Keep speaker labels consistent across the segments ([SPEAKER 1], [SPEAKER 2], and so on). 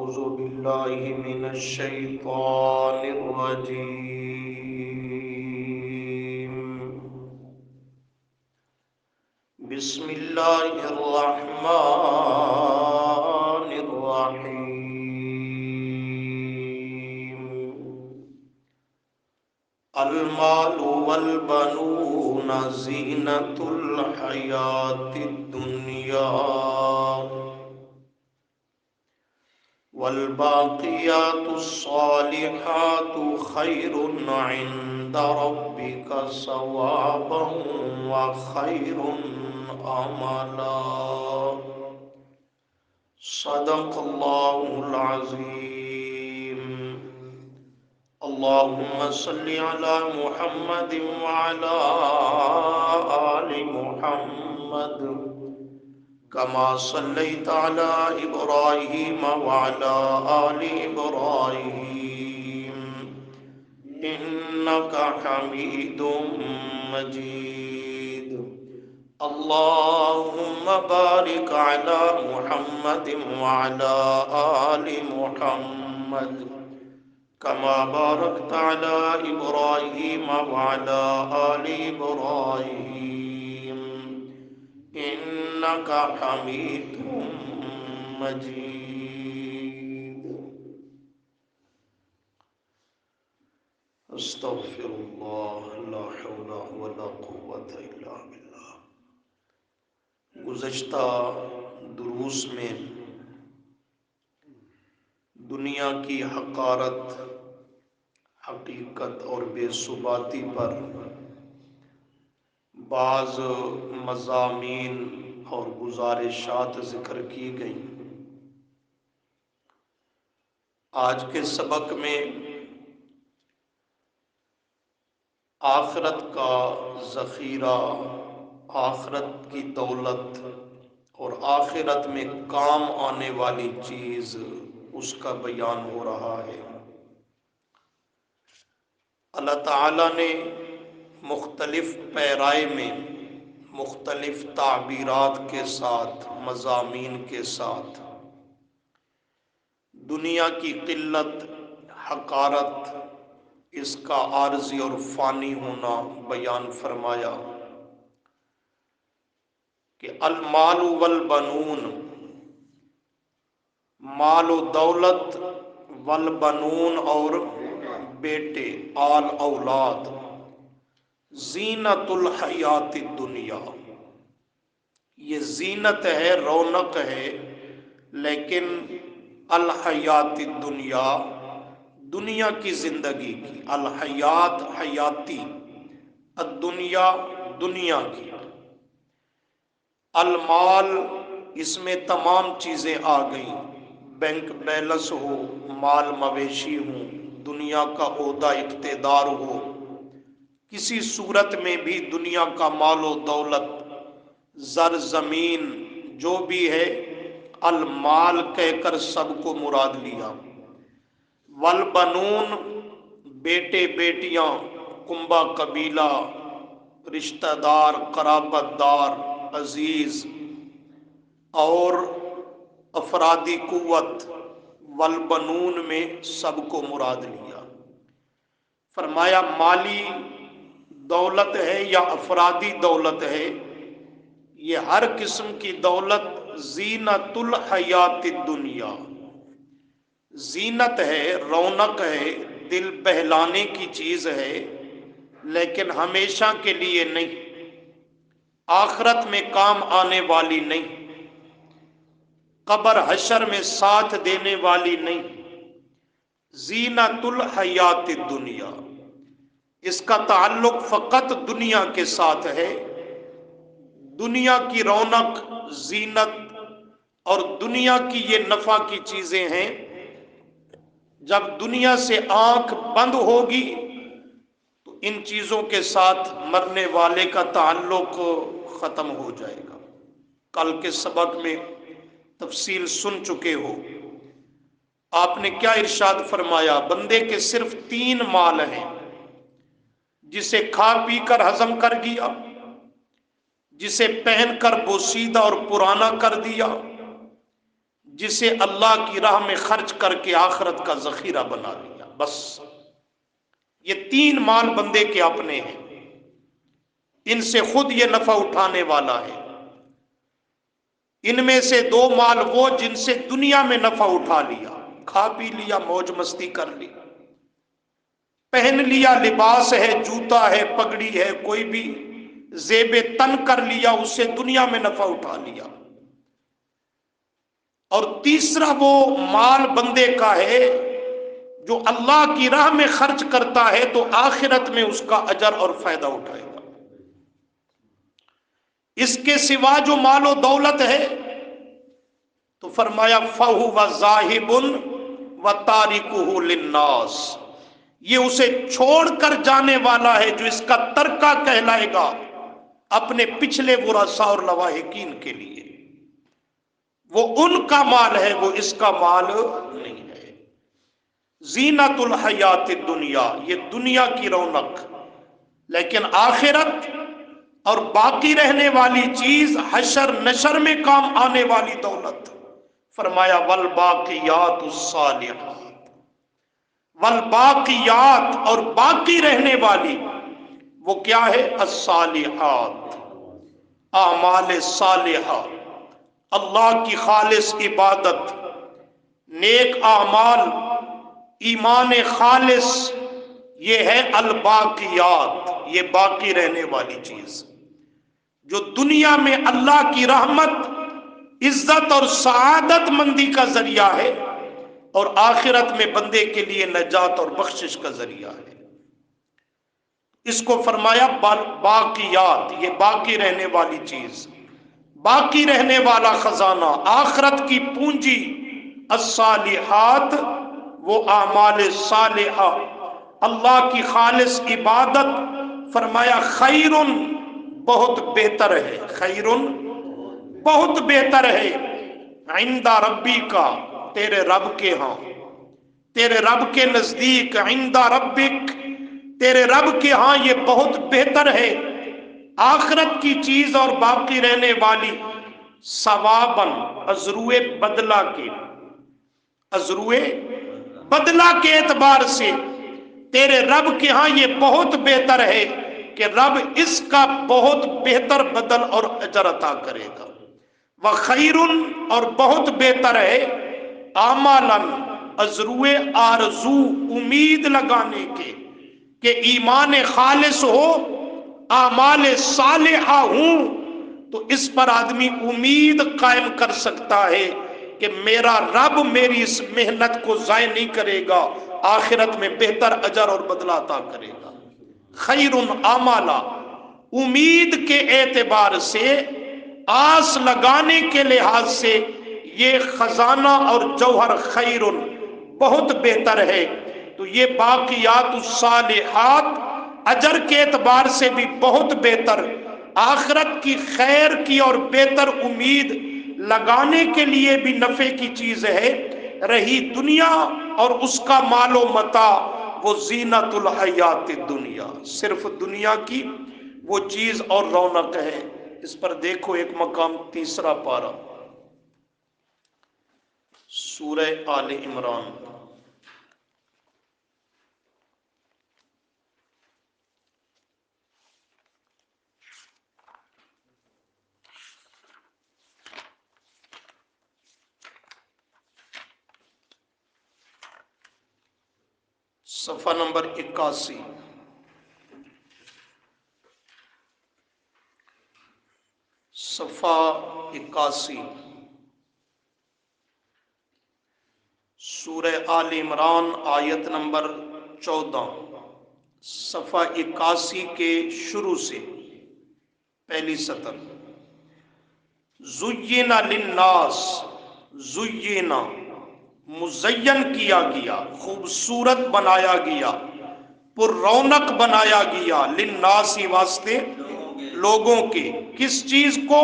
[SPEAKER 1] أعوذ بالله من الشيطان الرجيم. بسم الله الرحمن الرحيم. المال والبنون زينة الحياة الدنيا والباقيات الصالحات خير عند ربك ثوابا وخير املا. صدق الله العظيم. اللهم صل على محمد وعلى آل محمد كما صليت على إبراهيم وعلى آل إبراهيم إنك حميد مجيد. اللهم بارك على محمد وعلى آل محمد كما باركت على إبراهيم وعلى آل إبراهيم إنك حميد مجيد. استغفر الله لا حول ولا قوة إلا بالله. گزشتہ دروس میں دنیا کی حقارت، حقیقت اور بے ثباتی پر بعض مضامین اور گزارشات ذکر کی گئی. آج کے سبق میں آخرت کا ذخیرہ، آخرت کی دولت اور آخرت میں کام آنے والی چیز، اس کا بیان ہو رہا ہے. اللہ تعالیٰ نے مختلف پیرائے میں مختلف تعبیرات کے ساتھ، مضامین کے ساتھ دنیا کی قلت، حقارت، اس کا عارضی اور فانی ہونا بیان فرمایا کہ المال والبنون، مال و دولت، والبنون اور بیٹے، آل اولاد، زینت الحیات الدنیا، یہ زینت ہے، رونق ہے، لیکن الحیات الدنیا، دنیا کی زندگی کی، الحیات حیاتی، الدنیا دنیا کی. المال، اس میں تمام چیزیں آ گئیں، بینک بیلنس ہو، مال مویشی ہوں، دنیا کا عہدہ اقتدار ہو، کسی صورت میں بھی دنیا کا مال و دولت، زر زمین جو بھی ہے، المال کہہ کر سب کو مراد لیا. والبنون، بیٹے بیٹیاں، کنبہ قبیلہ، رشتہ دار، قرابت دار، عزیز اور افرادی قوت، والبنون میں سب کو مراد لیا. فرمایا مالی دولت ہے یا افرادی دولت ہے، یہ ہر قسم کی دولت زینت الحیات الدنیا، زینت ہے، رونق ہے، دل بہلانے کی چیز ہے، لیکن ہمیشہ کے لیے نہیں، آخرت میں کام آنے والی نہیں، قبر حشر میں ساتھ دینے والی نہیں. زینت الحیات الدنیا، اس کا تعلق فقط دنیا کے ساتھ ہے. دنیا کی رونق، زینت اور دنیا کی یہ نفع کی چیزیں ہیں. جب دنیا سے آنکھ بند ہوگی تو ان چیزوں کے ساتھ مرنے والے کا تعلق ختم ہو جائے گا. کل کے سبق میں تفصیل سن چکے ہو. آپ نے کیا ارشاد فرمایا؟ بندے کے صرف 3 مال ہیں، جسے کھا پی کر ہضم کر گیا، جسے پہن کر بوسیدہ اور پرانا کر دیا، جسے اللہ کی راہ میں خرچ کر کے آخرت کا ذخیرہ بنا لیا. بس یہ 3 مال بندے کے اپنے ہیں، ان سے خود یہ نفع اٹھانے والا ہے. ان میں سے 2 مال وہ جن سے دنیا میں نفع اٹھا لیا، کھا پی لیا، موج مستی کر لی، پہن لیا، لباس ہے، جوتا ہے، پگڑی ہے، کوئی بھی زیب تن کر لیا، اس سے دنیا میں نفع اٹھا لیا. اور تیسرا وہ مال بندے کا ہے جو اللہ کی راہ میں خرچ کرتا ہے تو آخرت میں اس کا اجر اور فائدہ اٹھائے گا. اس کے سوا جو مال و دولت ہے تو فرمایا فَهُوَ ذَاهِبٌ وَتَارِكُهُ لِلنَّاسِ، یہ اسے چھوڑ کر جانے والا ہے جو اس کا ترکہ کہلائے گا اپنے پچھلے ورثاء اور لواحقین کے لیے. وہ ان کا مال ہے، وہ اس کا مال نہیں ہے. زینت الحیات الدنیا، یہ دنیا کی رونق، لیکن آخرت اور باقی رہنے والی چیز حشر نشر میں کام آنے والی دولت. فرمایا والباقیات الصالحات، والباقیات اور باقی رہنے والی وہ کیا ہے؟ الصالحات، اعمال صالحہ، اللہ کی خالص عبادت، نیک اعمال، ایمان خالص، یہ ہے الباقیات، یہ باقی رہنے والی چیز جو دنیا میں اللہ کی رحمت، عزت اور سعادت مندی کا ذریعہ ہے اور آخرت میں بندے کے لیے نجات اور بخشش کا ذریعہ ہے. اس کو فرمایا باقیات، یہ باقی رہنے والی چیز، باقی رہنے والا خزانہ، آخرت کی پونجی. الصالحات، وہ اعمال صالحہ، اللہ کی خالص عبادت. فرمایا خیرن، بہت بہتر ہے، خیرن بہت بہتر ہے، عند ربی کا، تیرے رب کے ہاں، تیرے رب کے نزدیک، عند ربک، تیرے رب کے ہاں یہ بہت بہتر ہے. آخرت کی چیز اور باقی رہنے والی ثواباً، ازروئے بدلہ کے، ازروئے بدلہ کے اعتبار سے تیرے رب کے ہاں یہ بہت بہتر ہے کہ رب اس کا بہت بہتر بدل اور اجر عطا کرے گا. وَخَيْرٌ، اور بہت بہتر ہے، عَمَلًا، ازروئے آرزو، امید لگانے کے کہ ایمان خالص ہو، اعمال صالحہ ہوں، تو اس پر آدمی امید قائم کر سکتا ہے کہ میرا رب میری اس محنت کو ضائع نہیں کرے گا، آخرت میں بہتر اجر اور بدلہ عطا کرے گا. خیرٌ عملا، امید کے اعتبار سے، آس لگانے کے لحاظ سے یہ خزانہ اور جوہر خیرٌ، بہت بہتر ہے. تو یہ باقیات الصالحات اجر کے اعتبار سے بھی بہت بہتر، آخرت کی خیر کی اور بہتر امید لگانے کے لیے بھی نفع کی چیز ہے. رہی دنیا اور اس کا مال و متاع، وہ زینت الحیات الدنیا، صرف دنیا کی وہ چیز اور رونق ہے. اس پر دیکھو ایک مقام، تیسرا پارہ، سورہ آل عمران، صفحہ نمبر 81. صفحہ 81، سورہ آل عمران، آیت نمبر 14، صفحہ 81 کے شروع سے پہلی سطر. زینا للناس، زینا مزین کیا گیا، خوبصورت بنایا گیا، پر رونق بنایا گیا، للناس واسطے لوگوں کے، کس چیز کو؟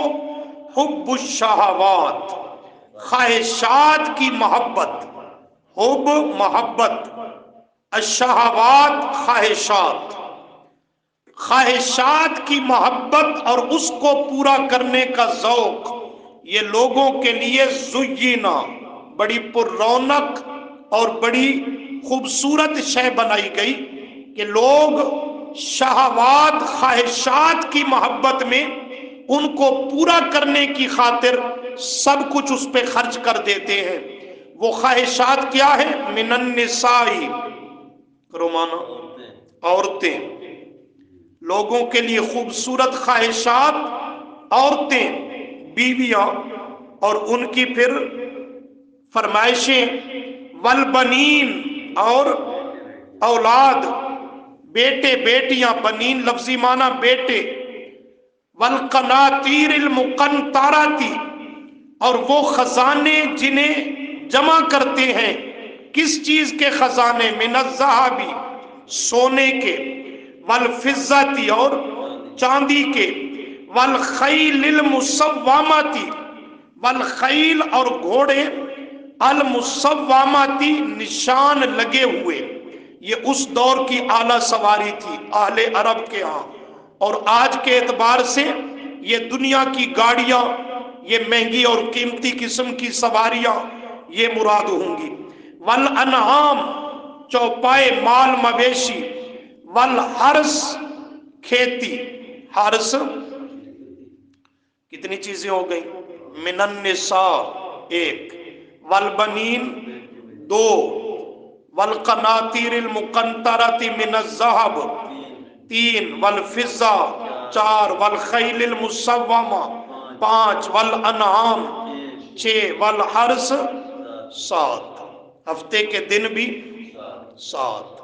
[SPEAKER 1] حب الشہوات، خواہشات کی محبت، حب محبت، الشہوات خواہشات، خواہشات کی محبت اور اس کو پورا کرنے کا ذوق، یہ لوگوں کے لیے زینا، بڑی پر رونق اور بڑی خوبصورت شے بنائی گئی کہ لوگ شہوات خواہشات کی محبت میں ان کو پورا کرنے کی خاطر سب کچھ اس پہ خرچ کر دیتے ہیں۔ وہ خواہشات کیا ہے؟ من النساء، کرو مانا، عورتیں، لوگوں کے لیے خوبصورت خواہشات، عورتیں، بیویاں، اور ان کی پھر فرمائشیں، والبنین، اور اولاد، بیٹے بیٹیاں، بنین لفظی معنی بیٹے، والقناطیر المقنطرۃ، اور وہ خزانے جنہیں جمع کرتے ہیں، کس چیز کے خزانے؟ من الذہب، سونے کے، والفضۃ، اور چاندی کے، والخیل المسومۃ، والخیل، اور گھوڑے، المسومۃ، نشان لگے ہوئے۔ یہ اس دور کی اعلیٰ سواری تھی اہل عرب کے ہاں، اور آج کے اعتبار سے یہ دنیا کی گاڑیاں، یہ مہنگی اور قیمتی قسم کی سواریاں یہ مراد ہوں گی۔ والانعام، چوپائے، مال مویشی، والحرث، کھیتی، حرث کتنی چیزیں ہو گئی؟ من النساء ایک، والبنین دو، والقناطیر المقنطرۃ من الذہب تین، والفضہ چار، والخیل المسومہ پانچ، والانعام چھ، والحرث سات، ہفتے کے دن بھی سات۔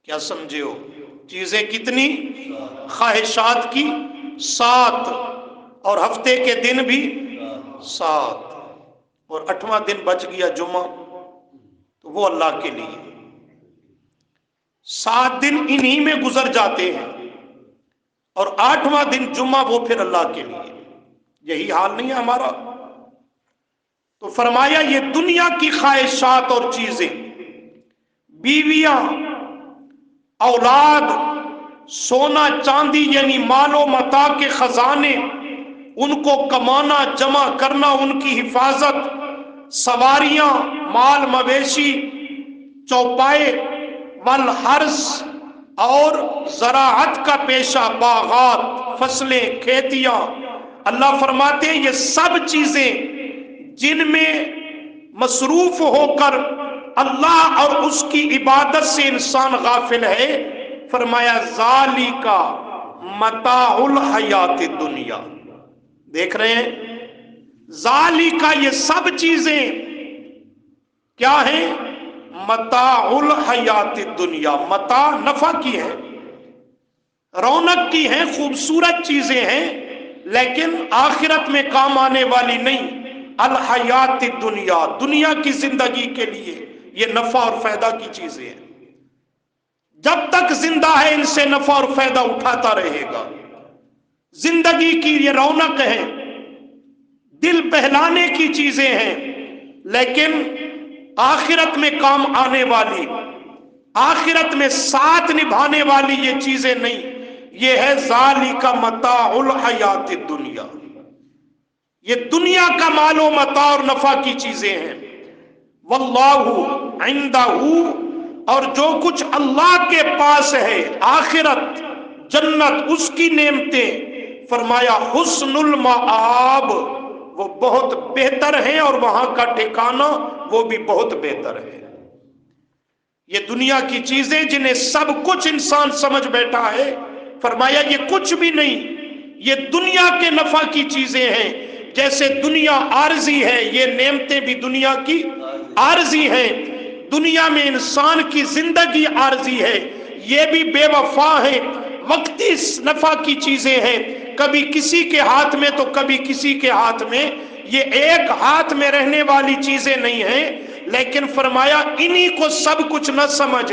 [SPEAKER 1] کیا سمجھے ہو؟ چیزیں کتنی؟ خواہشات کی سات، اور ہفتے کے دن بھی سات، اور 8واں دن بچ گیا جمعہ، تو وہ اللہ کے لیے۔ 7 دن انہی میں گزر جاتے ہیں، اور 8واں دن جمعہ وہ پھر اللہ کے لیے۔ یہی حال نہیں ہے ہمارا؟ تو فرمایا یہ دنیا کی خواہشات اور چیزیں، بیویاں، اولاد، سونا چاندی، یعنی مال و متاع کے خزانے، ان کو کمانا، جمع کرنا، ان کی حفاظت، سواریاں، مال مویشی، چوپائے، والحرث، اور زراعت کا پیشہ، باغات، فصلیں، کھیتیاں۔ اللہ فرماتے ہیں یہ سب چیزیں جن میں مصروف ہو کر اللہ اور اس کی عبادت سے انسان غافل ہے، فرمایا ذالک متاع الحیات الدنیا۔ دیکھ رہے ہیں؟ ذالک، یہ سب چیزیں کیا ہیں؟ متاع الحیات الدنیا، متاع نفع کی ہے، رونق کی ہیں، خوبصورت چیزیں ہیں، لیکن آخرت میں کام آنے والی نہیں۔ الحیات الدنیا، دنیا کی زندگی کے لیے یہ نفع اور فائدہ کی چیزیں ہیں، جب تک زندہ ہے ان سے نفع اور فائدہ اٹھاتا رہے گا۔ زندگی کی یہ رونق ہے، دل بہلانے کی چیزیں ہیں، لیکن آخرت میں کام آنے والی، آخرت میں ساتھ نبھانے والی یہ چیزیں نہیں۔ یہ ہے ذالک متاع الحیات الدنیا، یہ دنیا کا مال و متاع اور نفع کی چیزیں ہیں۔ واللہ عندہ، اور جو کچھ اللہ کے پاس ہے، آخرت، جنت، اس کی نعمتیں، فرمایا حسن المآب، وہ بہت بہتر ہیں، اور وہاں کا ٹھکانہ وہ بھی بہت بہتر ہے۔ یہ دنیا کی چیزیں جنہیں سب کچھ انسان سمجھ بیٹھا ہے، فرمایا یہ کچھ بھی نہیں، یہ دنیا کے نفع کی چیزیں ہیں۔ جیسے دنیا عارضی ہے، یہ نعمتیں بھی دنیا کی عارضی ہیں۔ دنیا میں انسان کی زندگی عارضی ہے، یہ بھی بے وفا ہے، وقتی نفع کی چیزیں ہیں، کبھی کسی کے ہاتھ میں تو کبھی کسی کے ہاتھ میں، یہ ایک ہاتھ میں رہنے والی چیزیں نہیں ہیں۔ لیکن فرمایا انہی کو سب کچھ نہ سمجھ،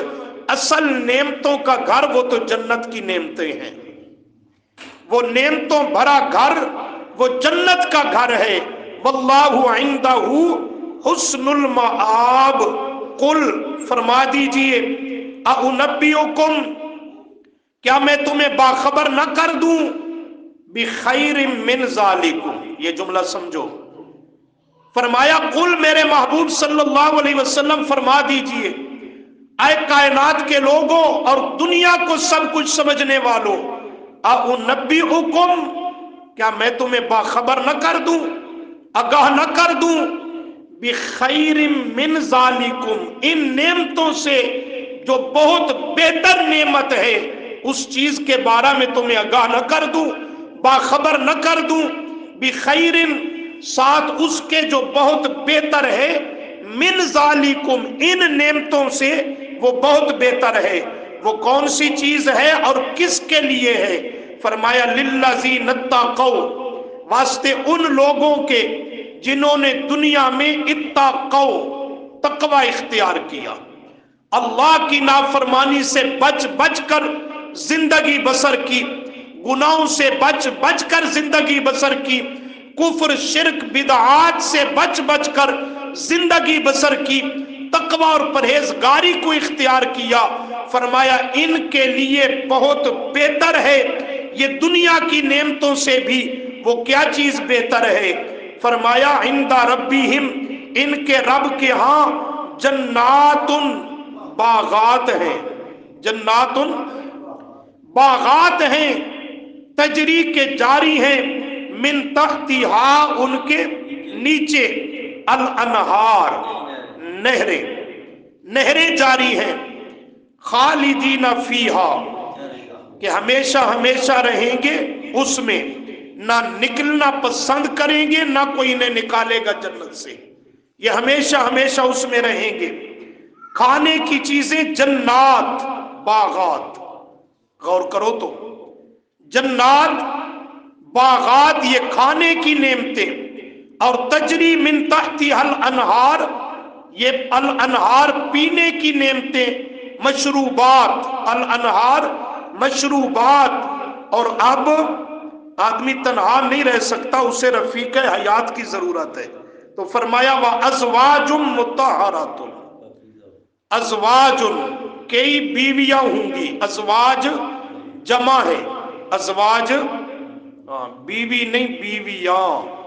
[SPEAKER 1] اصل نعمتوں کا گھر وہ تو جنت کی نعمتیں ہیں، وہ نعمتوں بھرا گھر وہ جنت کا گھر ہے۔ واللہ عندہ حسن المآب، قل، فرما دیجئے، اُنبئکم، کیا میں تمہیں باخبر نہ کر دوں، بخیر من ذالکم، یہ جملہ سمجھو، فرمایا قل میرے محبوب صلی اللہ علیہ وسلم فرما دیجئے، اے کائنات کے لوگوں اور دنیا کو سب کچھ سمجھنے والوں، اُنبئکم، کیا میں تمہیں باخبر نہ کر دوں، آگاہ نہ کر دوں، بخیر من ذالکم، ان نعمتوں سے جو بہت بہتر نعمت ہے اس چیز کے بارے میں تمہیں آگاہ نہ کر دوں، باخبر نہ کر دوں، بخیر، ساتھ اس کے جو بہت بہتر ہے، من ذالکم، ان نعمتوں سے وہ بہت بہتر ہے۔ وہ کون سی چیز ہے اور کس کے لیے ہے؟ فرمایا للذین اتقوا، واسطے ان لوگوں کے جنہوں نے دنیا میں اتقوا، تقوی اختیار کیا، اللہ کی نافرمانی سے بچ بچ کر زندگی بسر کی، گناہوں سے بچ بچ کر زندگی بسر کی، کفر شرک بدعات سے بچ بچ کر زندگی بسر کی، تقوی اور پرہیزگاری کو اختیار کیا۔ فرمایا ان کے لیے بہت بہتر ہے، یہ دنیا کی نعمتوں سے بھی وہ کیا چیز بہتر ہے؟ فرمایا عند ربہم، ان کے رب کے ہاں جنات، باغات ہیں، جنات، باغات ہیں، تجری کے جاری ہیں، من تحتہا، ان کے نیچے، الانہار، نہریں، نہریں جاری ہیں، خالدین فیہا، کہ ہمیشہ ہمیشہ رہیں گے اس میں، نہ نکلنا پسند کریں گے، نہ کوئی انہیں نکالے گا جنت سے، یہ ہمیشہ ہمیشہ اس میں رہیں گے۔ کھانے کی چیزیں جنات، باغات، غور کرو تو، جنات، باغات، یہ کھانے کی نعمتیں، اور تجری من تحتہا الانہار، یہ الانہار پینے کی نعمتیں، مشروبات، الانہار مشروبات۔ اور اب آدمی تنہا نہیں رہ سکتا، اسے رفیق حیات کی ضرورت ہے، تو فرمایا وَأَزْوَاجٌ مُطَہَّرَةٌ، ازواج، کئی بیویاں ہوں گی، ازواج جمع ہے، ازواج بیوی نہیں، بیویاں۔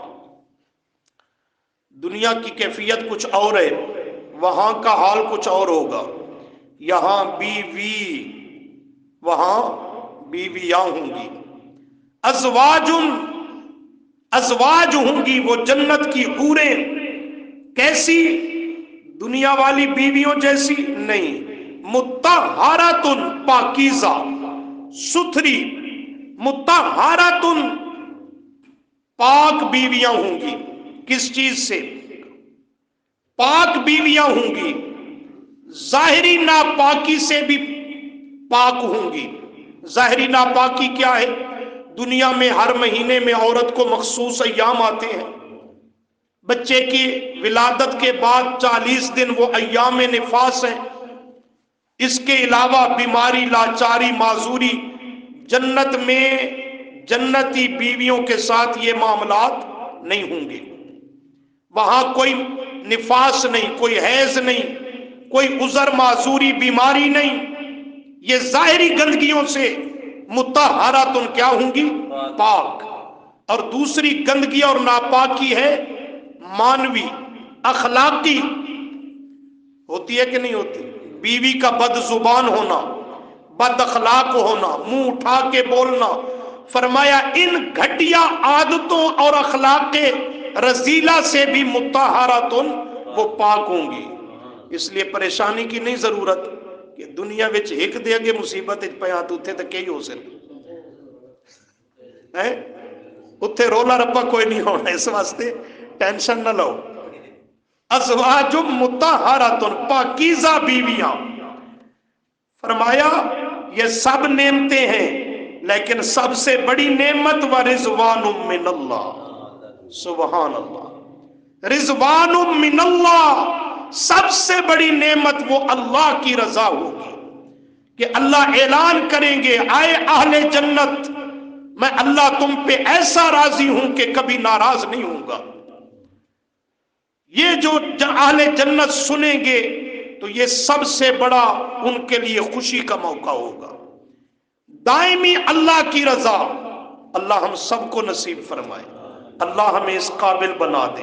[SPEAKER 1] دنیا کی کیفیت کچھ اور ہے، وہاں کا حال کچھ اور ہوگا، یہاں بیوی، وہاں بیویاں ہوں گی۔ ازواج، ازواج ہوں گی وہ جنت کی حوریں، کیسی؟ دنیا والی بیویوں جیسی نہیں، مطہرات، پاکیزہ، ستھری، مطہرات، پاک بیویاں ہوں گی۔ کس چیز سے؟ پاک بیویاں ہوں گی، ظاہری ناپاکی سے بھی پاک ہوں گی۔ ظاہری ناپاکی کیا ہے؟ دنیا میں ہر مہینے میں عورت کو مخصوص ایام آتے ہیں، بچے کی ولادت کے بعد 40 دن وہ ایام نفاس ہیں، اس کے علاوہ بیماری، لاچاری، معذوری۔ جنت میں جنتی بیویوں کے ساتھ یہ معاملات نہیں ہوں گے، وہاں کوئی نفاس نہیں، کوئی حیض نہیں، کوئی عذر، معذوری، بیماری نہیں، یہ ظاہری گندگیوں سے مطہرات، کیا ہوں گی؟ پاک۔ اور دوسری گندگی اور ناپاکی ہے مانوی، اخلاقی، ہوتی ہے کہ نہیں ہوتی؟ بیوی کا بد زبان ہونا، بد اخلاق ہونا، منہ اٹھا کے بولنا۔ فرمایا ان گھٹیا عادتوں اور اخلاق رذیلہ سے بھی مطہرات، وہ پاک ہوں گی۔ اس لیے پریشانی کی نہیں ضرورت کہ دنیا وچ ایک دے اگے مصیبت پیا تو اتنے تک کئی ہو سکے، اتنے رولا رپا کوئی نہیں ہونا، اس واسطے ٹینشن نہ لو۔ ازواج مطہرات، پاکیزہ بیویاں۔ فرمایا یہ سب نعمتیں ہیں، لیکن سب سے بڑی نعمت ورضوان من اللہ، سبحان اللہ، رضوان من اللہ، سب سے بڑی نعمت وہ اللہ کی رضا ہوگی کہ اللہ اعلان کریں گے آئے اہل جنت، میں اللہ تم پہ ایسا راضی ہوں کہ کبھی ناراض نہیں ہوں گا۔ یہ جو اہل جنت سنیں گے تو یہ سب سے بڑا ان کے لیے خوشی کا موقع ہوگا۔ دائمی اللہ کی رضا، اللہ ہم سب کو نصیب فرمائے، اللہ ہمیں اس قابل بنا دے۔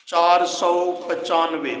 [SPEAKER 1] 495।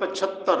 [SPEAKER 1] 75,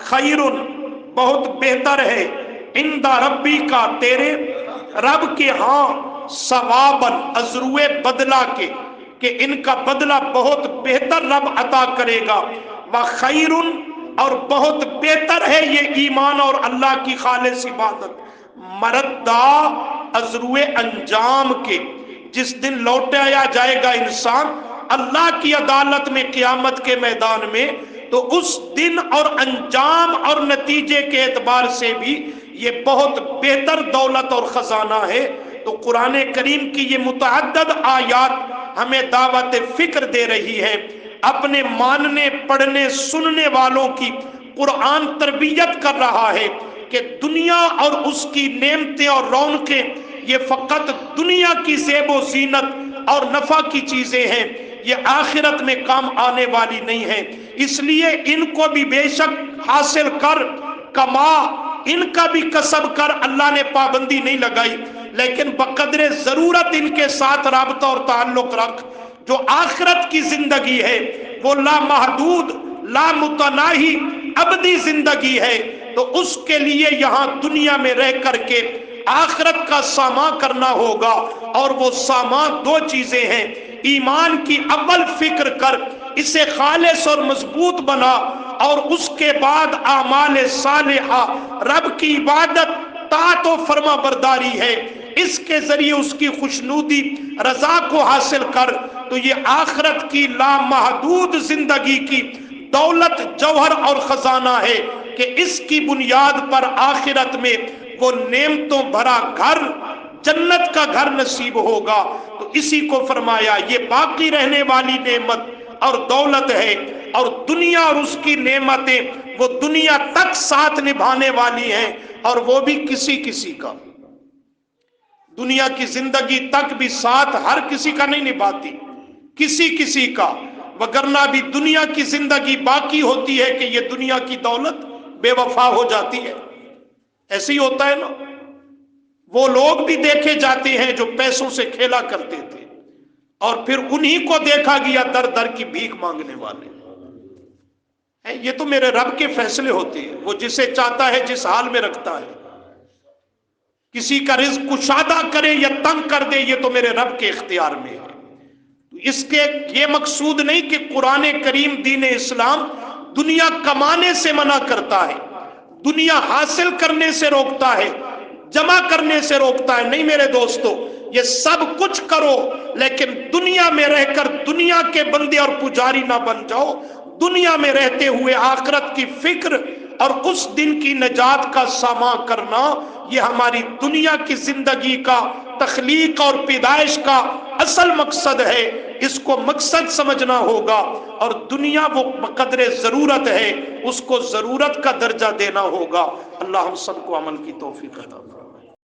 [SPEAKER 1] خیرن بہت بہتر ہے، عند ربی کا تیرے رب کے ہاں، ثواباً ازروے بدلہ کے، کہ ان کا بدلہ بہت بہتر رب عطا کرے گا، وخیرن اور بہت بہتر ہے یہ ایمان اور اللہ کی خالص عبادت، مردا ازروے انجام کے، جس دن لوٹایا جائے گا انسان اللہ کی عدالت میں قیامت کے میدان میں، تو اس دن اور انجام اور نتیجے کے اعتبار سے بھی یہ بہت بہتر دولت اور خزانہ ہے۔ تو قرآن کریم کی یہ متعدد آیات ہمیں دعوت فکر دے رہی ہے، اپنے ماننے پڑھنے سننے والوں کی قرآن تربیت کر رہا ہے کہ دنیا اور اس کی نعمتیں اور رونقیں یہ فقط دنیا کی زیب و زینت اور نفع کی چیزیں ہیں، یہ آخرت میں کام آنے والی نہیں ہیں، اس لیے ان کو بھی بے شک حاصل کر، کما، ان کا بھی کسب کر، اللہ نے پابندی نہیں لگائی، لیکن بقدر ضرورت ان کے ساتھ رابطہ اور تعلق رکھ۔ جو آخرت کی زندگی ہے وہ لامحدود، لامتناہی، ابدی زندگی ہے، تو اس کے لیے یہاں دنیا میں رہ کر کے آخرت کا سامان کرنا ہوگا، اور وہ سامان دو چیزیں ہیں، ایمان کی اول فکر کر، اسے خالص اور مضبوط بنا، اور اس کے بعد اعمال صالحہ، رب کی عبادت، طاعت و فرما برداری ہے، اس کے ذریعے اس کی خوشنودی رضا کو حاصل کر، تو یہ آخرت کی لامحدود زندگی کی دولت، جوہر اور خزانہ ہے کہ اس کی بنیاد پر آخرت میں وہ نعمتوں بھرا گھر، جنت کا گھر نصیب ہوگا۔ تو اسی کو فرمایا یہ باقی رہنے والی نعمت اور دولت ہے، اور دنیا اور اس کی نعمتیں وہ دنیا تک ساتھ نبھانے والی ہیں، اور وہ بھی کسی کسی کا، دنیا کی زندگی تک بھی ساتھ ہر کسی کا نہیں نبھاتی، کسی کسی کا، وگرنہ بھی دنیا کی زندگی باقی ہوتی ہے کہ یہ دنیا کی دولت بے وفا ہو جاتی ہے، ایسے ہی ہوتا ہے نا۔ وہ لوگ بھی دیکھے جاتے ہیں جو پیسوں سے کھیلا کرتے تھے، اور پھر انہی کو دیکھا گیا در در کی بھیک مانگنے والے۔ یہ تو میرے رب کے فیصلے ہوتے ہیں، وہ جسے چاہتا ہے جس حال میں رکھتا ہے، کسی کا رزق کشادہ کرے یا تنگ کر دے، یہ تو میرے رب کے اختیار میں ہے۔ اس کے یہ مقصود نہیں کہ قرآن کریم دین اسلام دنیا کمانے سے منع کرتا ہے، دنیا حاصل کرنے سے روکتا ہے، جمع کرنے سے روکتا ہے، نہیں میرے دوستو، یہ سب کچھ کرو، لیکن دنیا میں رہ کر دنیا کے بندے اور پجاری نہ بن جاؤ، دنیا میں رہتے ہوئے آخرت کی فکر اور اس دن کی نجات کا سامان کرنا، یہ ہماری دنیا کی زندگی کا، تخلیق اور پیدائش کا اصل مقصد ہے، اس کو مقصد سمجھنا ہوگا، اور دنیا وہ بقدر ضرورت ہے، اس کو ضرورت کا درجہ دینا ہوگا۔ اللہ ہم سب کو عمل کی توفیق عطا فرمائے۔